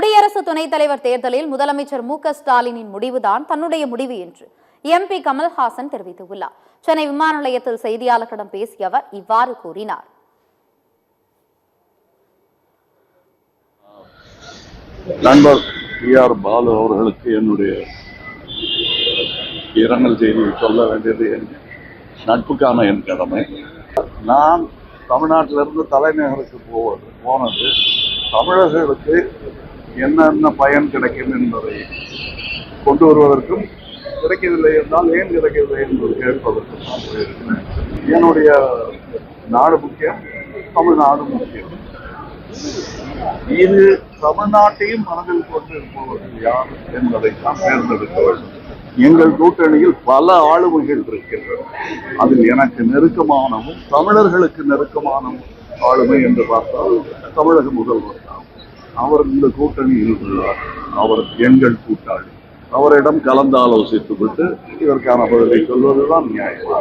குடியரசு துணைத் தலைவர் தேர்தலில் முதலமைச்சர் மு.க.ஸ்டாலினின் முடிவுதான் தன்னுடைய முடிவு என்று எம்பி கமல்ஹாசன் தெரிவித்துள்ளார். சென்னை விமான நிலையத்தில் செய்தியாளர்களிடம் பேசிய அவர் இவ்வாறு கூறினார். நண்பர் டி.ஆர். பாலு அவர்களுக்கு என்னுடைய இரங்கல் செய்தியை சொல்ல வேண்டியது நட்புக்கான என் கடமை. நான் தமிழ்நாட்டிலிருந்து தலைநகருக்கு போனது தமிழர்களுக்கு என்னென்ன பயன் கிடைக்கும் என்பதை கொண்டு வருவதற்கும், கிடைக்கவில்லை என்றால் ஏன் கிடைக்கவில்லை என்பது கேட்பதற்கும் நான் போயிருக்கிறேன். என்னுடைய நாடு முக்கியம், தமிழ்நாடு முக்கியம். இது தமிழ்நாட்டையும் மனதில் கொண்டு இருப்பவர்கள் யார் என்பதை தான் தேர்ந்தெடுக்க வேண்டும். எங்கள் கூட்டணியில் பல ஆளுமைகள் இருக்கின்றன. அதில் எனக்கு நெருக்கமானவும் தமிழர்களுக்கு நெருக்கமானவும் ஆளுமை என்று பார்த்தால் தமிழக முதல்வர் தான். அவர் இந்த கூட்டணியில் உள்ளார். அவர் எங்கள் கூட்டாளி. அவரிடம் கலந்து ஆலோசித்துவிட்டு இதற்கான பதிலை சொல்வதுதான் நியாயம்.